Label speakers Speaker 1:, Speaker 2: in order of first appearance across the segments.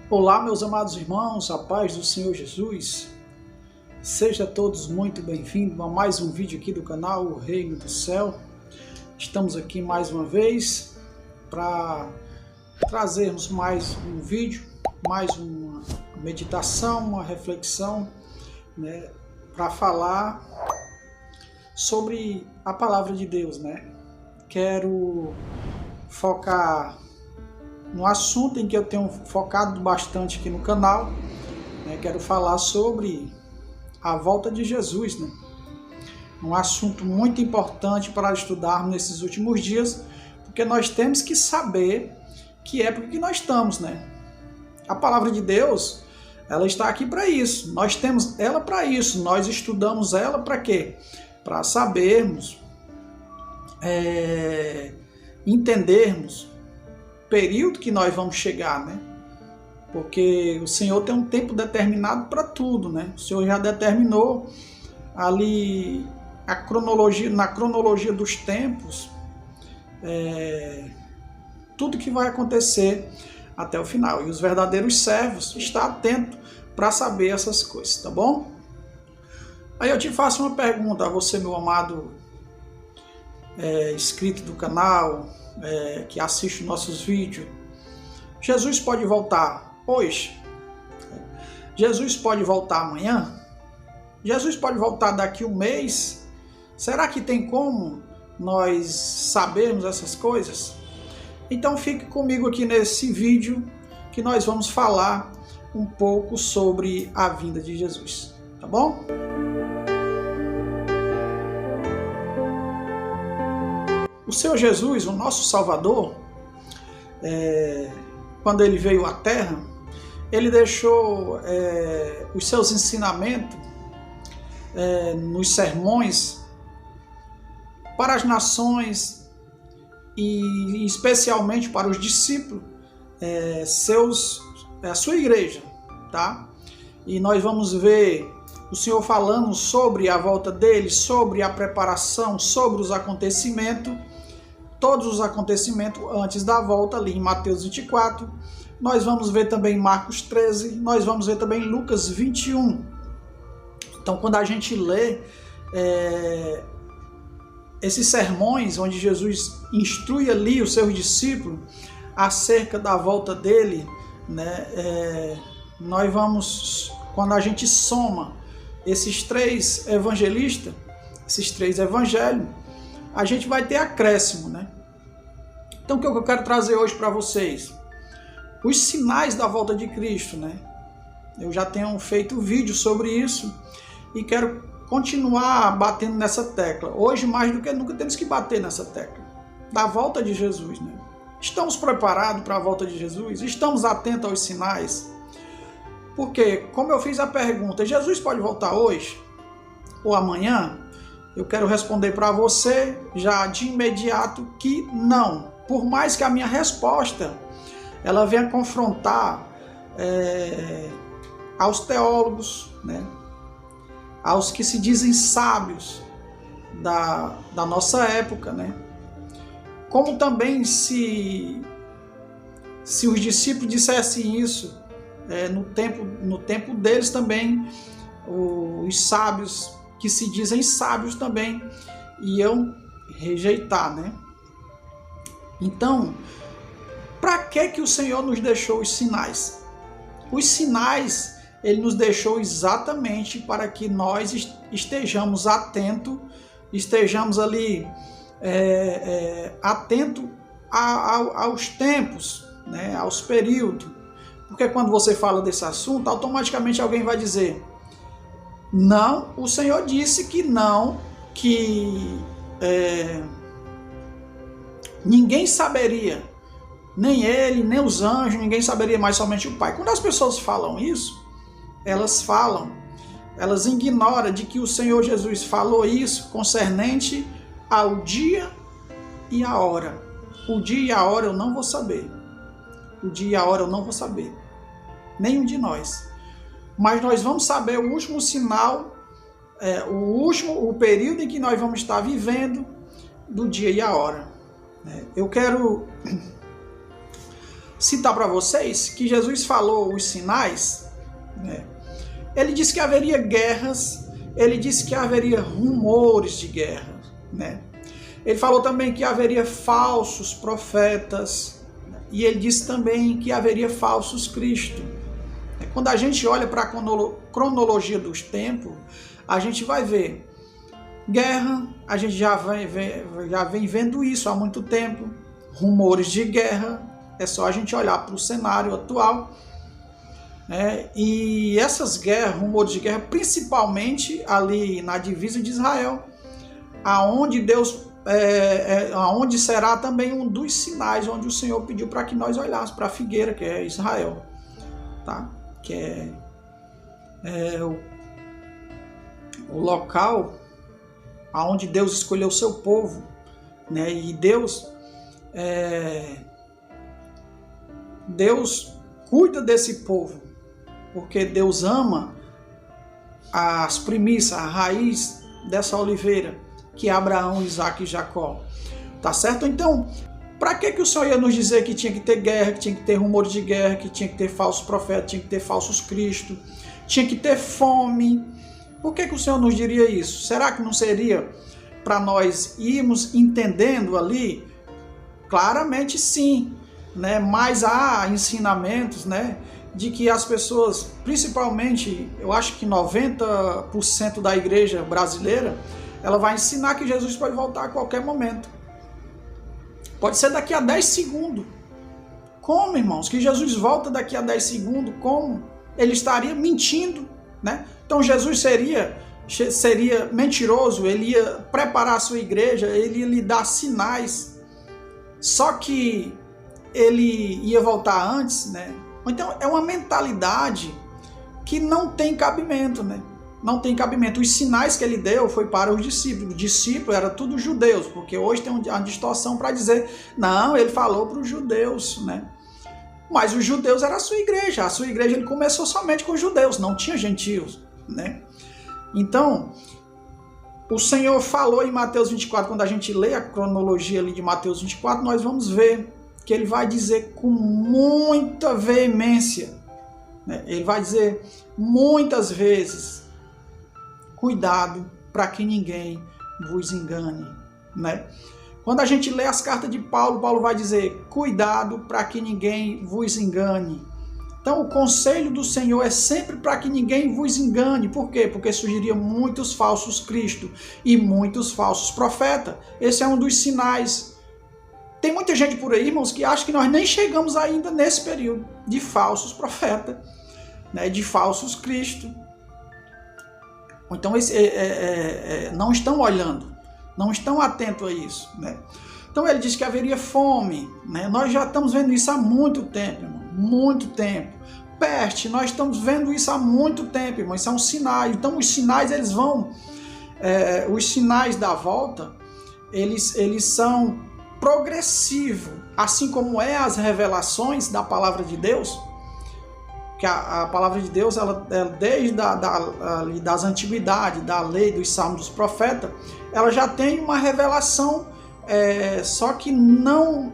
Speaker 1: Olá, meus amados irmãos, a paz do Senhor Jesus. Sejam todos muito bem-vindos a mais um vídeo aqui do canal O Reino do Céu. Estamos aqui mais uma vez para trazermos mais um vídeo, mais uma meditação, uma reflexão, para falar sobre a palavra de Deus, Quero focar no assunto em que eu tenho focado bastante aqui no canal, Quero falar sobre a volta de Jesus, Um assunto muito importante para estudarmos nesses últimos dias, porque nós temos que saber que época que nós estamos, A palavra de Deus, ela está aqui para isso, nós temos ela para isso, nós estudamos ela para quê? Para sabermos, entendermos período que nós vamos chegar, Porque o Senhor tem um tempo determinado para tudo, O Senhor já determinou ali a cronologia, na cronologia dos tempos, tudo que vai acontecer até o final. E os verdadeiros servos estão atentos para saber essas coisas, tá bom? Aí eu te faço uma pergunta a você, meu amado inscrito do canal, que assiste nossos vídeos. Jesus pode voltar hoje? Jesus pode voltar amanhã? Jesus pode voltar daqui um mês? Será que tem como nós sabermos essas coisas? Então fique comigo aqui nesse vídeo que nós vamos falar um pouco sobre a vinda de Jesus, tá bom? O Senhor Jesus, o nosso Salvador, quando ele veio à Terra, ele deixou os seus ensinamentos nos sermões para as nações e especialmente para os discípulos, a sua igreja, tá? E nós vamos ver o Senhor falando sobre a volta dele, sobre a preparação, sobre os acontecimentos, todos os acontecimentos antes da volta ali em Mateus 24, nós vamos ver também Marcos 13, nós vamos ver também Lucas 21. Então quando a gente lê esses sermões onde Jesus instrui ali os seus discípulos acerca da volta dele, nós vamos, quando a gente soma esses três evangelistas, esses três evangelhos, a gente vai ter acréscimo, Então o que eu quero trazer hoje para vocês? Os sinais da volta de Cristo, Eu já tenho feito vídeo sobre isso e quero continuar batendo nessa tecla. Hoje, mais do que nunca, temos que bater nessa tecla da volta de Jesus, Estamos preparados para a volta de Jesus? Estamos atentos aos sinais? Porque, como eu fiz a pergunta, Jesus pode voltar hoje ou amanhã? Eu quero responder para você já de imediato que não. Por mais que a minha resposta ela venha confrontar aos teólogos, aos que se dizem sábios da nossa época, Como também se os discípulos dissessem isso no tempo deles também, os sábios que se dizem sábios também iam rejeitar, Então, para que o Senhor nos deixou os sinais? Os sinais, ele nos deixou exatamente para que nós estejamos atentos, estejamos ali atentos aos tempos, aos períodos. Porque quando você fala desse assunto, automaticamente alguém vai dizer: não, o Senhor disse que não, que ninguém saberia, nem ele, nem os anjos, ninguém saberia, mais somente o Pai. Quando as pessoas falam isso, elas ignoram de que o Senhor Jesus falou isso concernente ao dia e a hora. O dia e a hora eu não vou saber. O dia e a hora eu não vou saber. Nenhum de nós. Mas nós vamos saber o último sinal, o período em que nós vamos estar vivendo, do dia e a hora. Eu quero citar para vocês que Jesus falou os sinais, né? Ele disse que haveria guerras, ele disse que haveria rumores de guerra, né? Ele falou também que haveria falsos profetas, e ele disse também que haveria falsos cristos. Quando a gente olha para a cronologia dos tempos, a gente vai ver guerra, a gente já vem vendo isso há muito tempo, rumores de guerra, é só a gente olhar para o cenário atual, né? E essas guerras, rumores de guerra, principalmente ali na divisa de Israel, aonde Deus, aonde será também um dos sinais, onde o Senhor pediu para que nós olhássemos para a figueira, que é Israel, tá? Que é o local aonde Deus escolheu o seu povo, né? E Deus cuida desse povo, porque Deus ama as primícias, a raiz dessa oliveira, que é Abraão, Isaac e Jacó. Tá certo? Então, para que o Senhor ia nos dizer que tinha que ter guerra, que tinha que ter rumores de guerra, que tinha que ter falsos profetas, tinha que ter falsos cristos, tinha que ter fome? Por que o Senhor nos diria isso? Será que não seria para nós irmos entendendo ali? Claramente sim, né? Mas há ensinamentos, né, de que as pessoas, principalmente, eu acho que 90% da igreja brasileira, ela vai ensinar que Jesus pode voltar a qualquer momento. Pode ser daqui a 10 segundos. Como, irmãos? Que Jesus volta daqui a 10 segundos? Como? Ele estaria mentindo, né? Então Jesus seria mentiroso, ele ia preparar a sua igreja, ele ia lhe dar sinais, só que ele ia voltar antes, né? Então é uma mentalidade que não tem cabimento, né? Não tem cabimento. Os sinais que ele deu foi para os discípulos. Os discípulos eram tudo judeus, porque hoje tem uma distorção para dizer, não, ele falou para os judeus, né? Mas os judeus era a sua igreja ele começou somente com os judeus, não tinha gentios, né? Então, o Senhor falou em Mateus 24, quando a gente lê a cronologia ali de Mateus 24, nós vamos ver que ele vai dizer com muita veemência, né? Ele vai dizer muitas vezes, cuidado para que ninguém vos engane, né? Quando a gente lê as cartas de Paulo, Paulo vai dizer, cuidado para que ninguém vos engane. Então o conselho do Senhor é sempre para que ninguém vos engane. Por quê? Porque surgiriam muitos falsos cristos e muitos falsos profetas. Esse é um dos sinais. Tem muita gente por aí, irmãos, que acha que nós nem chegamos ainda nesse período de falsos profetas, né, de falsos cristos. Então não estão olhando, não estão atentos a isso, né? Então ele diz que haveria fome, né? Nós já estamos vendo isso há muito tempo, irmão, muito tempo. Peste, nós estamos vendo isso há muito tempo, irmão. Isso é um sinal. Então os sinais, eles vão, os sinais da volta, eles são progressivos, assim como as revelações da palavra de Deus. Que a palavra de Deus, ela desde das antiguidades, da lei, dos salmos, dos profetas, ela já tem uma revelação, só que não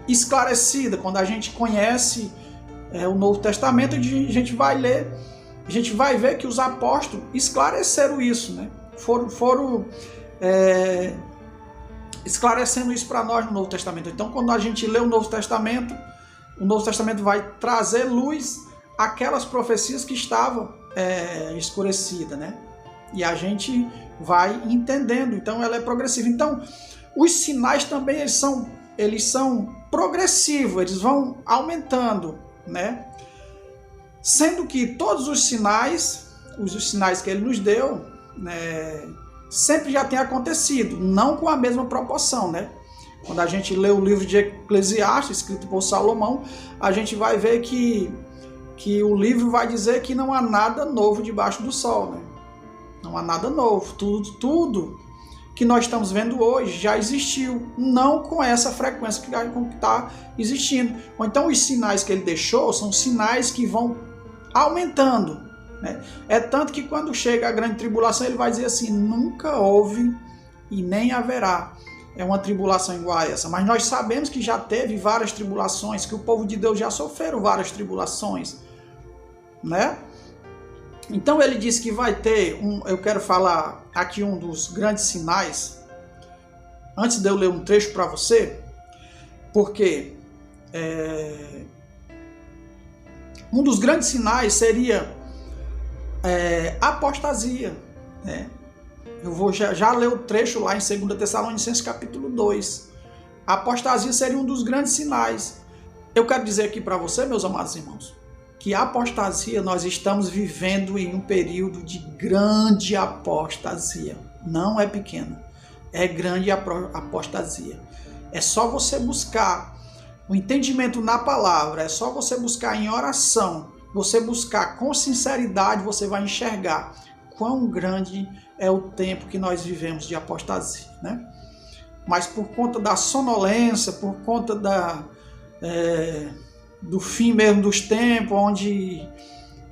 Speaker 1: esclarecida. Quando a gente conhece o Novo Testamento, a gente vai ler, a gente vai ver que os apóstolos esclareceram isso, né? Foram esclarecendo isso para nós no Novo Testamento. Então, quando a gente lê o Novo Testamento vai trazer luz aquelas profecias que estavam escurecidas, né? E a gente vai entendendo. Então ela é progressiva. Então os sinais também eles são progressivos, eles vão aumentando, né? Sendo que todos os sinais que ele nos deu, né, sempre já tem acontecido, não com a mesma proporção, né? Quando a gente lê o livro de Eclesiastes, escrito por Salomão, a gente vai ver que o livro vai dizer que não há nada novo debaixo do sol, né? Não há nada novo. Tudo que nós estamos vendo hoje já existiu, não com essa frequência que está existindo. Ou então os sinais que ele deixou são sinais que vão aumentando, né? É tanto que quando chega a grande tribulação, ele vai dizer assim, nunca houve e nem haverá é uma tribulação igual a essa, mas nós sabemos que já teve várias tribulações, que o povo de Deus já sofreram várias tribulações, né? Então ele disse que vai ter, eu quero falar aqui um dos grandes sinais, antes de eu ler um trecho para você, porque um dos grandes sinais seria apostasia, né? Eu vou já ler o trecho lá em 2 Tessalonicenses capítulo 2. A apostasia seria um dos grandes sinais. Eu quero dizer aqui para você, meus amados irmãos, que a apostasia, nós estamos vivendo em um período de grande apostasia. Não é pequena, é grande apostasia. É só você buscar o entendimento na palavra, é só você buscar em oração, você buscar com sinceridade, você vai enxergar quão grande é o tempo que nós vivemos de apostasia, né? Mas por conta da sonolência, por conta do fim mesmo dos tempos, onde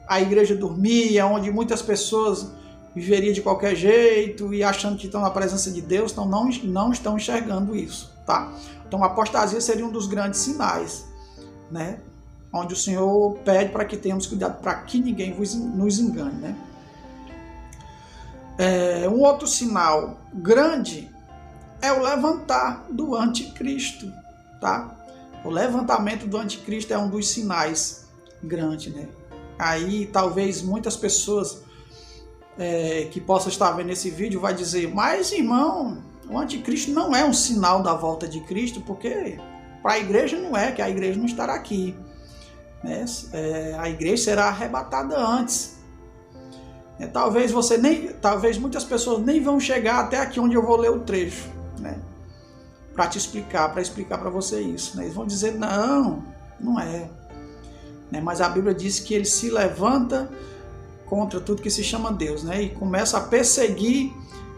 Speaker 1: a igreja dormia, onde muitas pessoas viveriam de qualquer jeito e achando que estão na presença de Deus, então não estão enxergando isso, tá? Então a apostasia seria um dos grandes sinais, né? Onde o Senhor pede para que tenhamos cuidado, para que ninguém nos engane, né? Um outro sinal grande é o levantar do anticristo, tá? O levantamento do anticristo é um dos sinais grandes, né? Aí talvez muitas pessoas que possam estar vendo esse vídeo vai dizer, mas irmão, o anticristo não é um sinal da volta de Cristo, porque para a igreja não é, que a igreja não estará aqui, né? A igreja será arrebatada antes. Talvez muitas pessoas nem vão chegar até aqui onde eu vou ler o trecho, né? Para explicar para você isso, né? Eles vão dizer, não é, né? Mas a Bíblia diz que ele se levanta contra tudo que se chama Deus, né? E começa a perseguir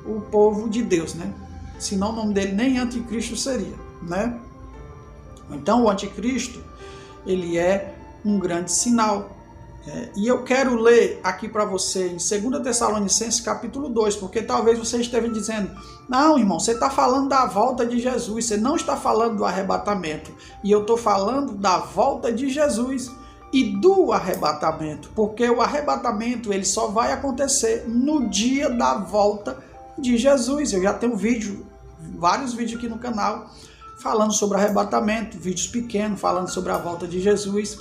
Speaker 1: o povo de Deus, né? Senão o nome dele nem anticristo seria, né? Então o anticristo, ele é um grande sinal. E eu quero ler aqui para você em 2 Tessalonicenses capítulo 2, porque talvez você esteja dizendo, não irmão, você está falando da volta de Jesus, você não está falando do arrebatamento, e eu estou falando da volta de Jesus e do arrebatamento, porque o arrebatamento ele só vai acontecer no dia da volta de Jesus. Eu já tenho vários vídeos aqui no canal falando sobre arrebatamento, vídeos pequenos falando sobre a volta de Jesus.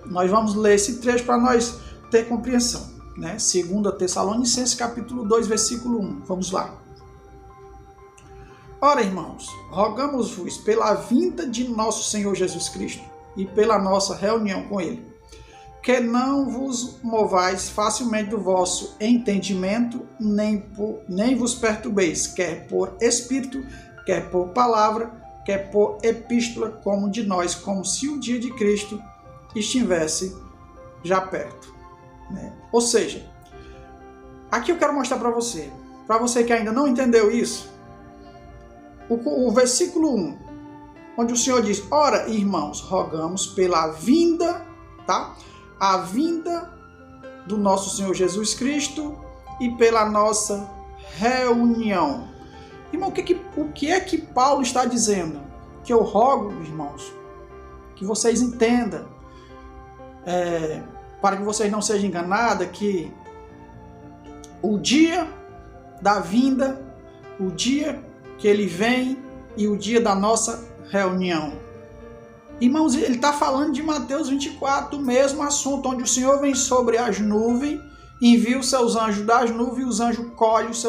Speaker 1: Nós vamos ler esse trecho para nós ter compreensão, né? 2 Tessalonicenses capítulo 2, versículo 1. Vamos lá. Ora, irmãos, rogamos-vos pela vinda de nosso Senhor Jesus Cristo e pela nossa reunião com Ele, que não vos movais facilmente do vosso entendimento, nem vos perturbeis, quer por espírito, quer por palavra, quer por epístola, como de nós, como se o dia de Cristo estivesse já perto, né? Ou seja, aqui eu quero mostrar para você que ainda não entendeu isso, o versículo 1, onde o Senhor diz, ora, irmãos, rogamos pela vinda, tá? A vinda do nosso Senhor Jesus Cristo e pela nossa reunião. Irmão, o que é que Paulo está dizendo? Que eu rogo, irmãos, que vocês entendam, para que vocês não sejam enganados, que o dia da vinda, o dia que ele vem e o dia da nossa reunião. Irmãos, ele está falando de Mateus 24, o mesmo assunto, onde o Senhor vem sobre as nuvens, envia os seus anjos das nuvens, e os anjos colhem os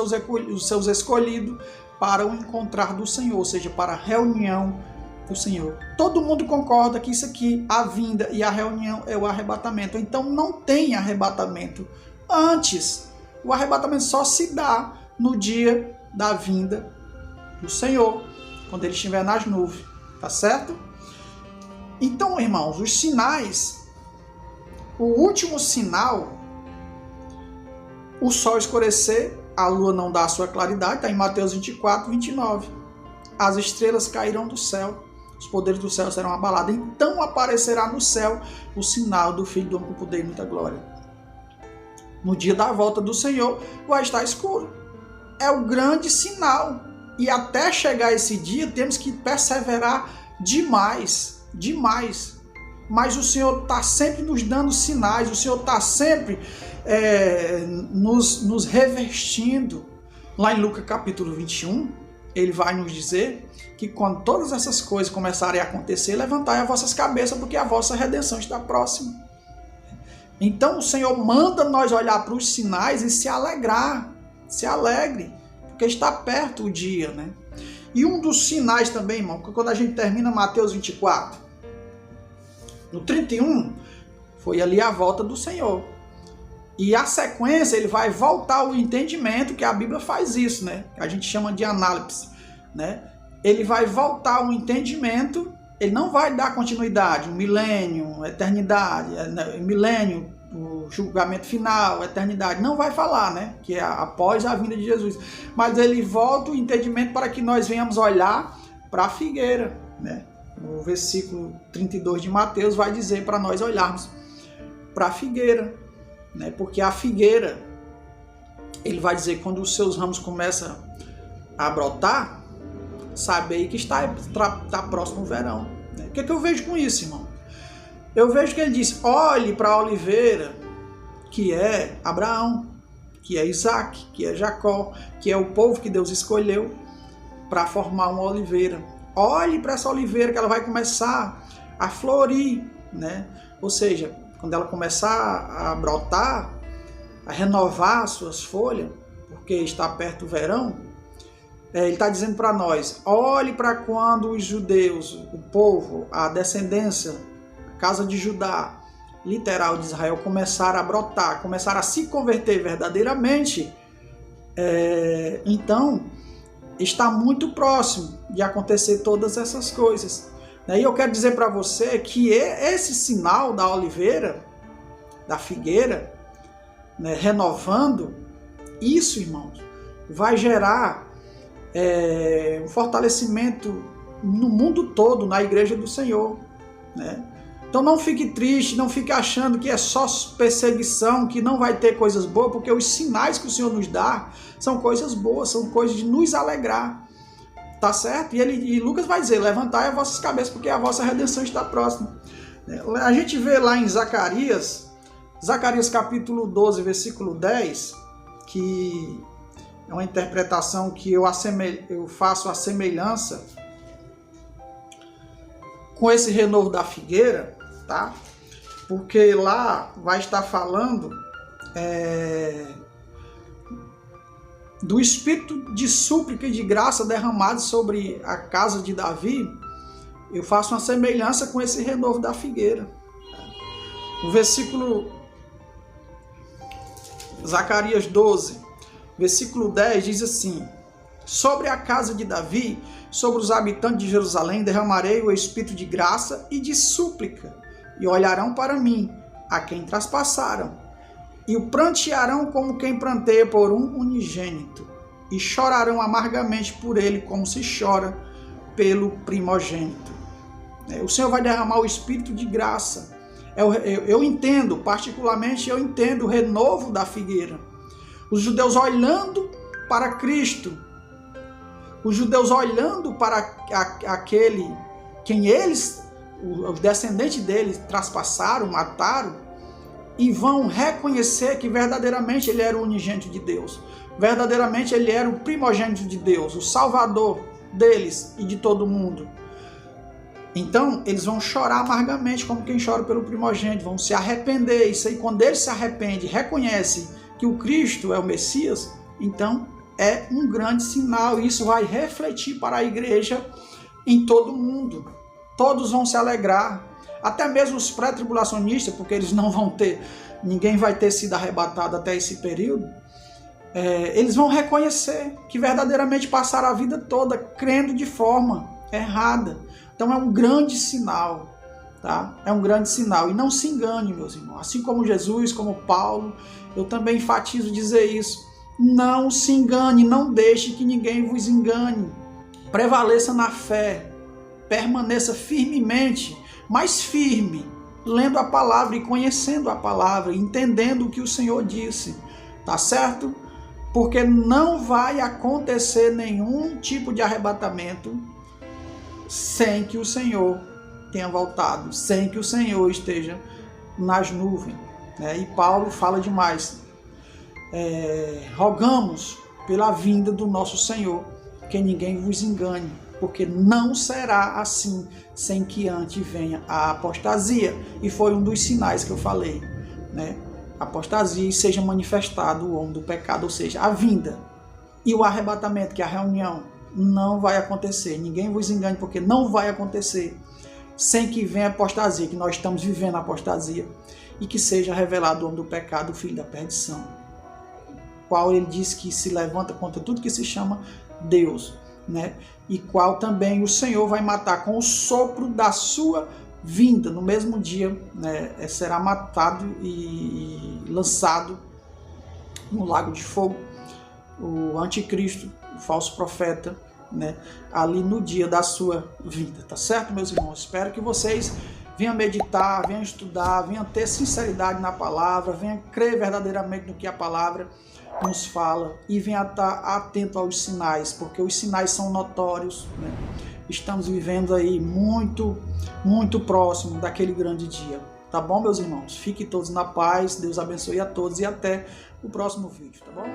Speaker 1: seus escolhidos para o encontrar do Senhor, ou seja, para a reunião do Senhor. Todo mundo concorda que isso aqui, a vinda e a reunião, é o arrebatamento. Então não tem arrebatamento antes. O arrebatamento só se dá no dia da vinda do Senhor, quando ele estiver nas nuvens, tá certo? Então, irmãos, os sinais, o último sinal, o sol escurecer, a lua não dá a sua claridade, está em Mateus 24, 29. As estrelas cairão do céu, os poderes do céu serão abalados. Então aparecerá no céu o sinal do Filho do Homem com poder e muita glória. No dia da volta do Senhor vai estar escuro. É o grande sinal E até chegar esse dia, temos que perseverar demais, demais. Mas o Senhor está sempre nos dando sinais, o Senhor está sempre nos revestindo. Lá em Lucas capítulo 21, ele vai nos dizer que quando todas essas coisas começarem a acontecer, levantai as vossas cabeças, porque a vossa redenção está próxima. Então o Senhor manda nós olhar para os sinais e se alegrar, se alegre, porque está perto o dia, né? E um dos sinais também, irmão, quando a gente termina Mateus 24, no 31, foi ali a volta do Senhor. E a sequência, ele vai voltar ao entendimento, que a Bíblia faz isso, né? A gente chama de análise, né? Ele vai voltar ao entendimento, ele não vai dar continuidade, o milênio, a eternidade, milênio, o julgamento final, a eternidade, não vai falar, né? Que é após a vinda de Jesus. Mas ele volta o entendimento para que nós venhamos olhar para a figueira, né? O versículo 32 de Mateus vai dizer para nós olharmos para a figueira, né? Porque a figueira, ele vai dizer, quando os seus ramos começam a brotar, sabe aí que está próximo o verão, né? O que eu vejo com isso, irmão? Eu vejo que ele diz, olhe para a oliveira, que é Abraão, que é Isaac, que é Jacó, que é o povo que Deus escolheu para formar uma oliveira. Olhe para essa oliveira que ela vai começar a florir, né? Ou seja, quando ela começar a brotar, a renovar as suas folhas, porque está perto do verão, ele está dizendo para nós, olhe para quando os judeus, o povo, a descendência, a casa de Judá, literal de Israel, começar a brotar, começar a se converter verdadeiramente, então está muito próximo de acontecer todas essas coisas. E eu quero dizer para você que esse sinal da oliveira, da figueira, né, renovando, isso, irmãos, vai gerar um fortalecimento no mundo todo, na igreja do Senhor, né? Então não fique triste, não fique achando que é só perseguição, que não vai ter coisas boas, porque os sinais que o Senhor nos dá são coisas boas, são coisas de nos alegrar, tá certo? E Lucas vai dizer, levantai as vossas cabeças, porque a vossa redenção está próxima. A gente vê lá em Zacarias capítulo 12, versículo 10, que é uma interpretação que eu faço a semelhança com esse renovo da figueira, tá? Porque lá vai estar falando do espírito de súplica e de graça derramado sobre a casa de Davi. Eu faço uma semelhança com esse renovo da figueira. O versículo Zacarias 12, versículo 10 diz assim: sobre a casa de Davi, sobre os habitantes de Jerusalém, derramarei o espírito de graça e de súplica, e olharão para mim, a quem traspassaram, e o prantearão como quem pranteia por um unigênito, e chorarão amargamente por ele, como se chora pelo primogênito. O Senhor vai derramar o espírito de graça. Eu entendo, particularmente eu entendo o renovo da figueira. Os judeus olhando para Cristo, os judeus olhando para aquele quem eles, os descendentes deles, traspassaram, mataram, e vão reconhecer que verdadeiramente ele era o unigênito de Deus, verdadeiramente ele era o primogênito de Deus, o salvador deles e de todo mundo. Então eles vão chorar amargamente, como quem chora pelo primogênito, vão se arrepender. Isso aí, quando eles se arrependem, reconhecem que o Cristo é o Messias, então é um grande sinal. Isso vai refletir para a igreja em todo o mundo. Todos vão se alegrar, até mesmo os pré-tribulacionistas, porque eles não vão ter, ninguém vai ter sido arrebatado até esse período. Eles vão reconhecer que verdadeiramente passaram a vida toda crendo de forma errada. Então é um grande sinal, tá? É um grande sinal. E não se engane, meus irmãos. Assim como Jesus, como Paulo, eu também enfatizo dizer isso. Não se engane, não deixe que ninguém vos engane. Prevaleça na fé, permaneça firmemente, mais firme, lendo a palavra e conhecendo a palavra, entendendo o que o Senhor disse, tá certo? porque não vai acontecer nenhum tipo de arrebatamento sem que o Senhor tenha voltado, sem que o Senhor esteja nas nuvens, né? E Paulo fala demais. Rogamos pela vinda do nosso Senhor, que ninguém vos engane, porque não será assim sem que antes venha a apostasia. E foi um dos sinais que eu falei, né? Apostasia e seja manifestado o homem do pecado, ou seja, a vinda e o arrebatamento, que é a reunião, não vai acontecer. Ninguém vos engane, porque não vai acontecer sem que venha a apostasia, que nós estamos vivendo a apostasia, e que seja revelado o homem do pecado, o filho da perdição, qual ele diz que se levanta contra tudo que se chama Deus, né? E qual também o Senhor vai matar com o sopro da sua vinda. No mesmo dia, né, será matado e lançado no lago de fogo o anticristo, o falso profeta, né, ali no dia da sua vinda, tá certo, meus irmãos? Espero que vocês venham meditar, venham estudar, venham ter sinceridade na palavra, venham crer verdadeiramente no que a palavra nos fala e venham estar atento aos sinais, porque os sinais são notórios, né? Estamos vivendo aí muito próximo daquele grande dia. Tá bom, meus irmãos? Fiquem todos na paz, Deus abençoe a todos e até o próximo vídeo, tá bom?